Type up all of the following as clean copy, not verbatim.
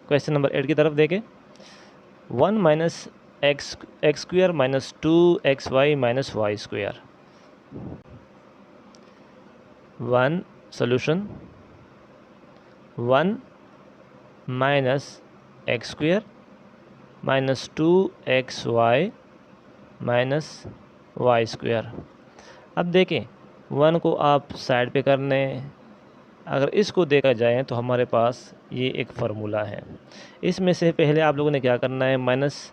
Question number 8 की तरफ देखें। 1 minus x square minus 2xy minus y square. 1 solution 1 minus x square minus 2xy minus y square. अब देखें 1 को आप साइड पे कर लें, अगर इसको देखा जाए तो हमारे पास ये एक फार्मूला है। इसमें से पहले आप लोगों ने क्या करना है, माइनस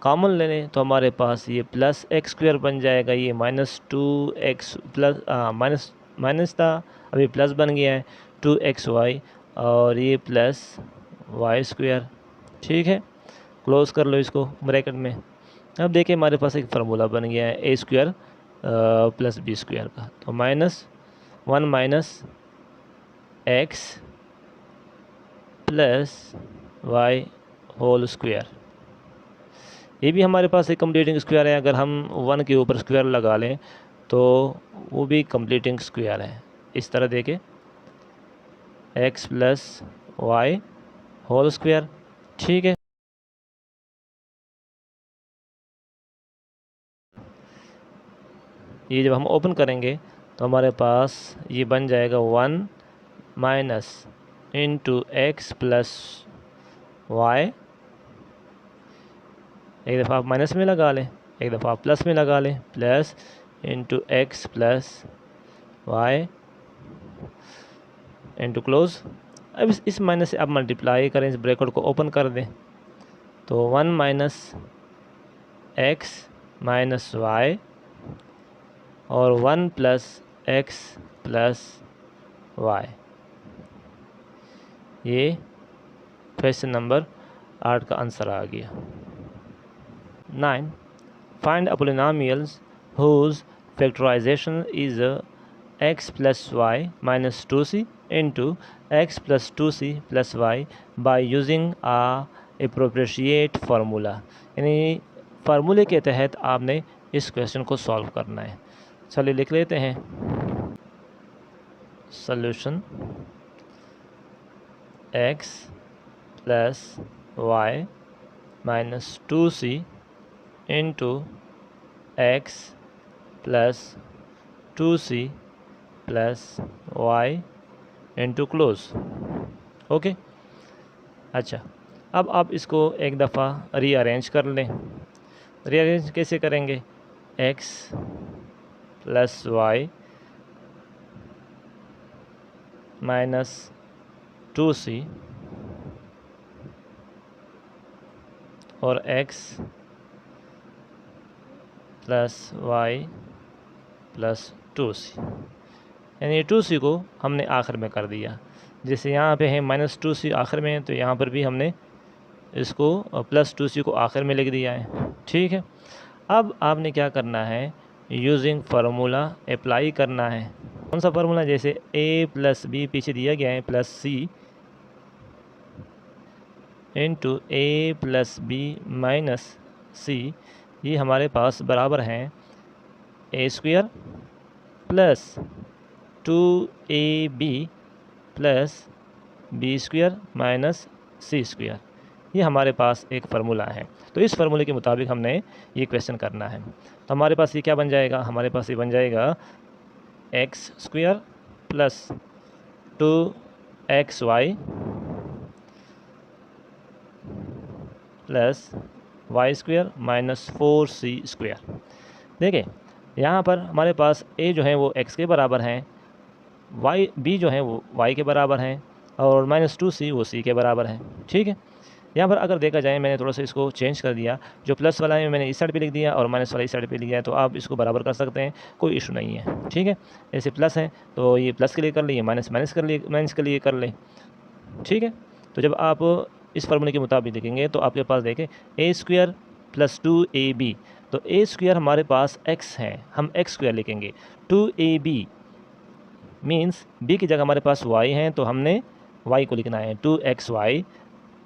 कॉमन ले लें तो हमारे पास ये प्लस एक्स स्क्वायर बन जाएगा। ये minus 2x plus minus minus था, अभी प्लस बन गया है 2xy, और ये प्लस वाई स्क्वायर। ठीक है, क्लोज़ कर लो इसको ब्रैकेट में। अब देखिए हमारे पास एक फार्मूला बन गया है A square plus B square का। तो minus 1 minus x plus y whole square. ये भी हमारे पास एक कंप्लीटिंग स्क्वायर है। अगर हम 1 के ऊपर स्क्वायर लगा लें तो वो भी कंप्लीटिंग स्क्वायर है। इस तरह देखें, x plus y whole square. ठीक है, ये जब हम ओपन करेंगे तो हमारे पास ये बन जाएगा 1 minus into x plus y. एक दफ़ा आप माइनस में लगा लें, एक दफ़ा आप प्लस में लगा लें, plus into x plus y into close. अब इस माइनस से आप मल्टीप्लाई करें, इस ब्रैकेट को ओपन कर दें तो 1 माइनस एक्स माइनस वाई और 1 प्लस एक्स प्लस वाई। ये क्वेश्चन नंबर 8 का आंसर आ गया। 9. Find a polynomials whose factorization is x plus y minus 2c into x plus 2c plus y by using a appropriate formula। यानी फार्मूले के तहत आपने इस क्वेश्चन को सॉल्व करना है। चलिए लिख लेते हैं। Solution x plus y minus 2c into x plus 2c plus y into close. Okay, अच्छा, अब आप इसको एक दफ़ा रीअरेंज कर लें। रीअरेंज कैसे करेंगे, x plus Y minus 2c और x plus Y plus 2c, यानी 2c को हमने आखिर में कर दिया। जैसे यहाँ पे है माइनस 2c आखिर में है, तो यहाँ पर भी हमने इसको प्लस 2c को आखिर में लिख दिया है। ठीक है, अब आपने क्या करना है, यूजिंग फार्मूला अप्लाई करना है। कौन सा फार्मूला, जैसे a प्लस बी पीछे दिया गया है plus c into a plus b minus c, ये हमारे पास बराबर हैं a square plus 2ab plus B square minus c square. ये हमारे पास एक फार्मूला है। तो इस फार्मूले के मुताबिक हमने ये क्वेश्चन करना है। तो हमारे पास ये क्या बन जाएगा, हमारे पास ये बन जाएगा x square plus 2xy plus y square minus 4c square. देखिए यहाँ पर हमारे पास a जो है वो x के बराबर हैं, b जो है वो y के बराबर हैं, और माइनस 2c वो c के बराबर हैं। ठीक है, यहाँ पर अगर देखा जाए मैंने थोड़ा सा इसको चेंज कर दिया, जो प्लस वाला है मैंने इस साइड पे लिख दिया और माइनस वाला इस साइड पे लिख दिया, तो आप इसको बराबर कर सकते हैं, कोई इशू नहीं है। ठीक है, ऐसे प्लस है तो ये प्लस के लिए कर लिए, माइनस माइनस कर लिए माइनस के लिए कर लें। ठीक है, तो जब आप इस फार्मूले के मुताबिक देखेंगे तो आपके पास देखें ए स्क्वायर प्लस 2ab, तो ए स्क्वायर हमारे पास x है, हम x स्क्वायर लिखेंगे। 2ab मीन्स b की जगह हमारे पास y हैं, तो हमने y को लिखना है 2xy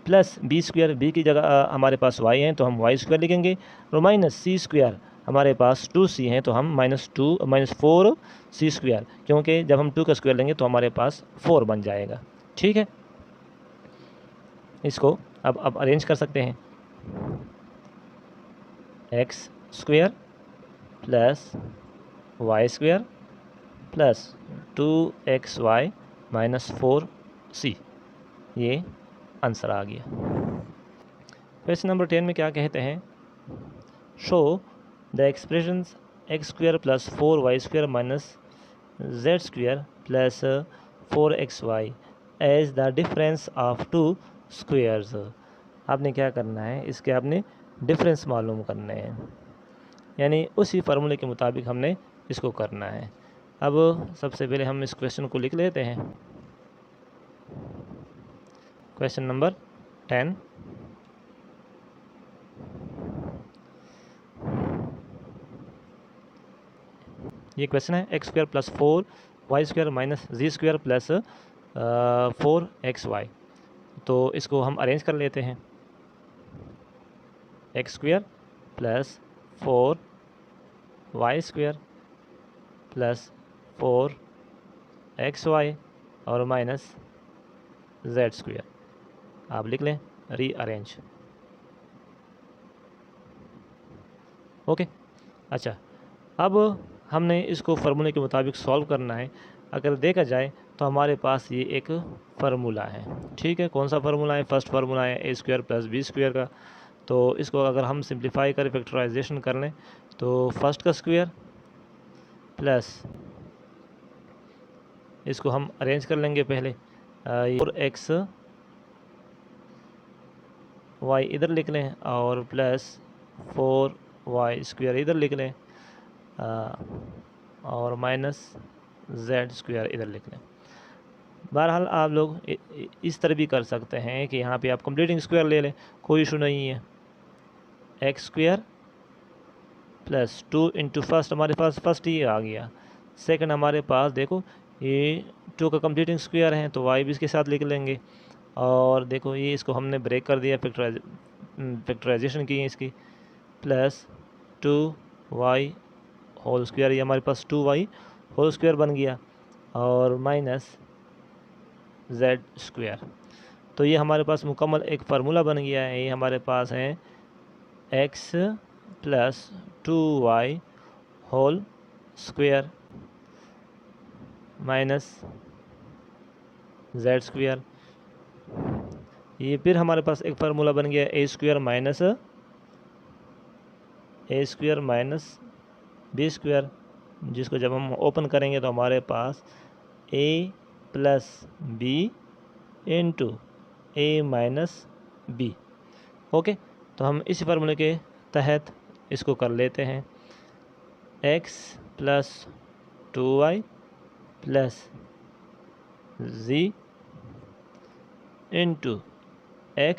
plus B square, B की जगह हमारे पास y हैं तो हम y स्क्वायर लिखेंगे, और माइनस सी स्क्वायर हमारे पास 2c हैं तो हम माइनस 4c स्क्वायर, क्योंकि जब हम 2 का स्क्वायर लेंगे तो हमारे पास 4 बन जाएगा। ठीक है, इसको अब अरेंज कर सकते हैं। X square plus y square plus 2xy minus 4c, ये आंसर आ गया। क्वेश्चन नंबर 10 में क्या कहते हैं, show the expressions x square plus 4y square minus z square plus 4xy as the difference of two squares. आपने क्या करना है, इसके आपने डिफरेंस मालूम करने हैं, यानी उसी फार्मूले के मुताबिक हमने इसको करना है। अब सबसे पहले हम इस क्वेश्चन को लिख लेते हैं। क्वेश्चन नंबर 10, ये क्वेश्चन है x square plus 4y square minus z square plus 4xy। तो इसको हम अरेंज कर लेते हैं। X square plus 4y square plus 4xy और माइनस z स्क्वायर, आप लिख लें रीअरेंज। ओके, अच्छा, अब हमने इसको फार्मूले के मुताबिक सॉल्व करना है। अगर देखा जाए तो हमारे पास ये एक फार्मूला है, ठीक है। कौन सा फार्मूला है, फर्स्ट फार्मूला है A square plus B square का। तो इसको अगर हम सिंप्लीफाई करें, फैक्टराइजेशन कर लें, तो फर्स्ट का स्क्वायर प्लस इसको हम अरेंज कर लेंगे पहले, 4xy इधर लिख लें और प्लस 4y स्क्वायर इधर लिख लें और माइनस z स्क्वायर इधर लिख लें। बहरहाल आप लोग इस तरह भी कर सकते हैं कि यहाँ पे आप कंप्लीटिंग स्क्वायर ले लें, कोई इशू नहीं है। X square plus 2 into first, हमारे पास फर्स्ट ही आ गया। सेकंड हमारे पास देखो ये 2 का कंप्लीटिंग स्क्वायर है, तो y भी इसके साथ लिख लेंगे। और देखो ये इसको हमने ब्रेक कर दिया, फैक्टराइजेशन की है इसकी, प्लस 2y होल स्क्वायर, ये हमारे पास 2y होल स्क्वायर बन गया और माइनस z स्क्वायर। तो ये हमारे पास मुकम्मल एक फार्मूला बन गया है। ये हमारे पास है x plus 2y whole square minus z square. ये फिर हमारे पास एक फार्मूला बन गया a square minus b square, जिसको जब हम ओपन करेंगे तो हमारे पास a plus B into a minus B. Okay, तो हम इस फार्मूले के तहत इसको कर लेते हैं। x plus 2y plus z into x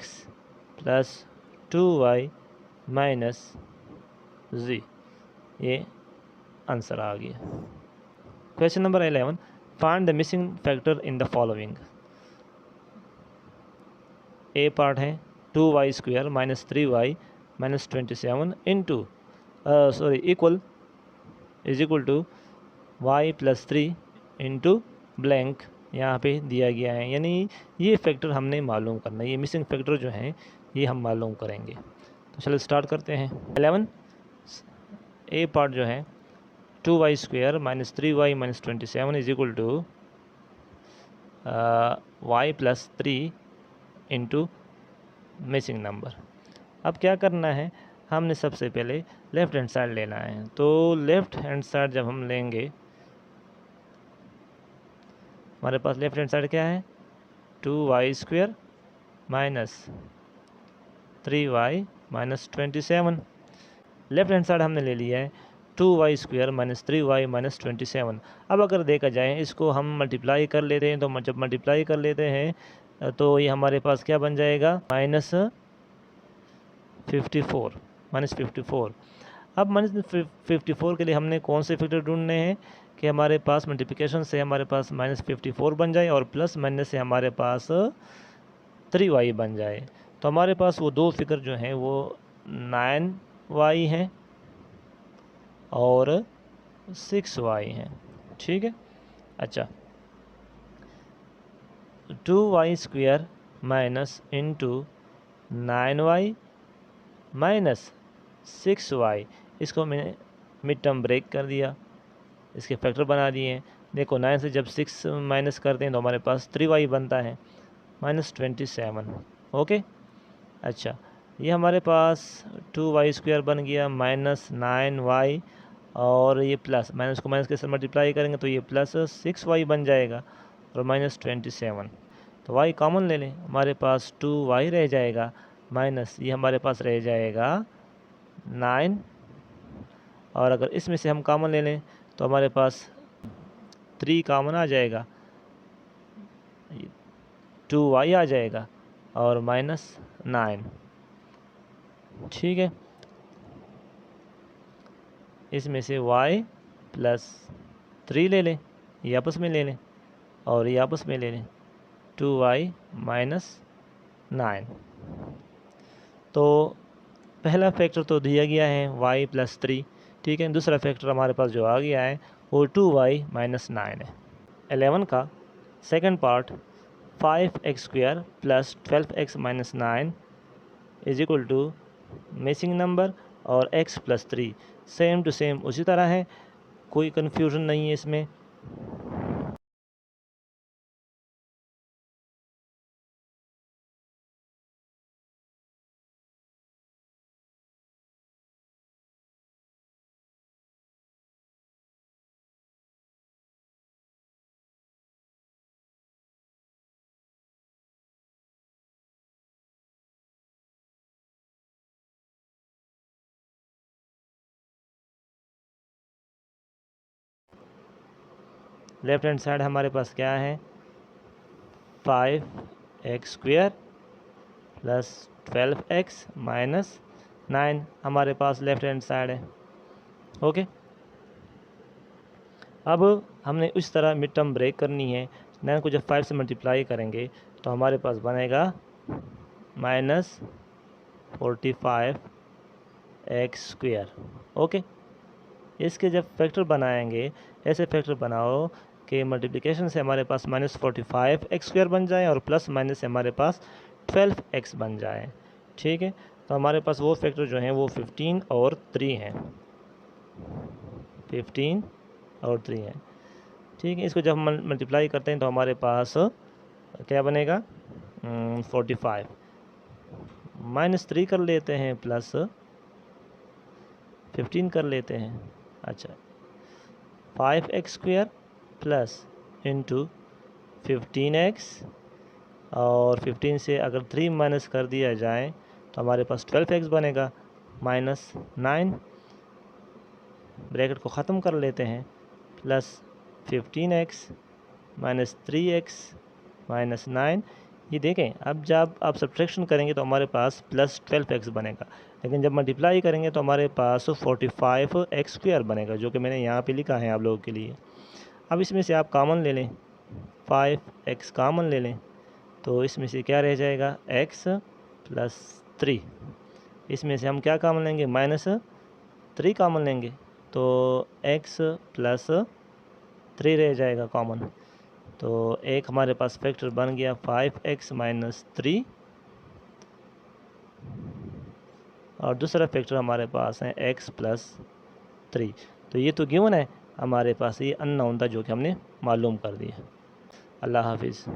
plus 2y minus z, ये आंसर आ गया। Question number 11, find the missing factor in the following. A part है 2y square minus 3y minus 27 into equal is equal to y plus 3 into blank, यहाँ पे दिया गया है। यानी ये फैक्टर हमने मालूम करना है, ये मिसिंग फैक्टर जो हैं ये हम मालूम करेंगे। तो चलो स्टार्ट करते हैं। 11 ए पार्ट जो है 2y square minus 3y minus 27 is equal to y plus 3 into missing number. अब क्या करना है, हमने सबसे पहले लेफ़्ट हैंड साइड लेना है। तो लेफ़्ट हैंड साइड जब हम लेंगे, हमारे पास लेफ़्ट हैंड साइड क्या है 2y square minus 3y minus 27। Left hand side हमने ले लिया है 2y square minus 3y minus 27। अब अगर देखा जाए इसको हम मल्टीप्लाई कर लेते हैं, तो जब मल्टीप्लाई कर लेते हैं तो ये हमारे पास क्या बन जाएगा माइनस 54। अब माइनस 54 के लिए हमने कौन से फैक्टर ढूंढने हैं कि हमारे पास मल्टीप्लिकेशन से हमारे पास माइनस 54 बन जाए और प्लस माइनस से हमारे पास 3y बन जाए। तो हमारे पास वो दो फिगर जो हैं वो 9y हैं और 6y हैं, ठीक है। अच्छा, 2y square minus into 9y minus 6y। इसको मैंने मिड टर्म ब्रेक कर दिया, इसके फैक्टर बना दिए हैं। देखो 9 से जब 6 माइनस करते हैं तो हमारे पास 3y बनता है माइनस 27। ओके, अच्छा ये हमारे पास 2y² बन गया माइनस 9y, और ये प्लस माइनस को माइनस के साथ मल्टीप्लाई करेंगे तो ये प्लस 6y बन जाएगा और माइनस 27। तो y कॉमन ले लें, हमारे पास 2y रह जाएगा माइनस ये हमारे पास रह जाएगा 9, और अगर इसमें से हम कॉमन ले लें तो हमारे पास 3 कॉमन आ जाएगा, 2y आ जाएगा और माइनस 9। ठीक है, इसमें से y प्लस 3 ले लें, ये आपस में ले लें और ये आपस में ले लें, 2y माइनस 9। तो पहला फैक्टर तो दिया गया है y प्लस 3। ठीक है, दूसरा फैक्टर हमारे पास जो आ गया है वो 2y माइनस 9 है। 11 का second part 5x² plus 12x minus 9 is equal to missing number और x plus 3 same to same उसी तरह है, कोई कन्फ्यूजन नहीं है इसमें। लेफ्ट हैंड साइड हमारे पास क्या है, 5x² प्लस 12x माइनस 9 हमारे पास लेफ्ट हैंड साइड है। ओके, अब हमने उस तरह मिड टर्म ब्रेक करनी है। 9 को जब 5 से मल्टीप्लाई करेंगे तो हमारे पास बनेगा माइनस 45x²। ओके, इसके जब फैक्टर बनाएंगे ऐसे फैक्टर बनाओ कि मल्टीप्लिकेशन से हमारे पास माइनस 45x² बन जाए और प्लस माइनस से हमारे पास 12x बन जाए। ठीक है, तो हमारे पास वो फैक्टर जो हैं वो 15 और 3 हैं, 15 और 3 हैं। ठीक है, इसको जब हम मल्टीप्लाई करते हैं तो हमारे पास क्या बनेगा, 45 माइनस 3 कर लेते हैं प्लस 15 कर लेते हैं। अच्छा, 5x² प्लस इंटू 15x, और 15 से अगर 3 माइनस कर दिया जाए तो हमारे पास 12x बनेगा माइनस 9। ब्रैकेट को ख़त्म कर लेते हैं, plus 15x minus 3x minus 9। ये देखें, अब जब आप सब्ट्रैक्शन करेंगे तो हमारे पास प्लस 12x बनेगा, लेकिन जब मल्टीप्लाई करेंगे तो हमारे पास 45x² बनेगा, जो कि मैंने यहाँ पे लिखा है आप लोगों के लिए। अब इसमें से आप कॉमन ले लें, 5x कॉमन ले लें तो इसमें से क्या रह जाएगा, x प्लस 3। इसमें से हम क्या कॉमन लेंगे, माइनस 3 कॉमन लेंगे तो x प्लस 3 रह जाएगा कॉमन। तो एक हमारे पास फैक्टर बन गया 5x माइनस 3, और दूसरा फैक्टर हमारे पास है x प्लस 3। तो ये तो गिवन है, हमारे पास ये अननोन था जो कि हमने मालूम कर दिया। अल्लाह हाफिज़।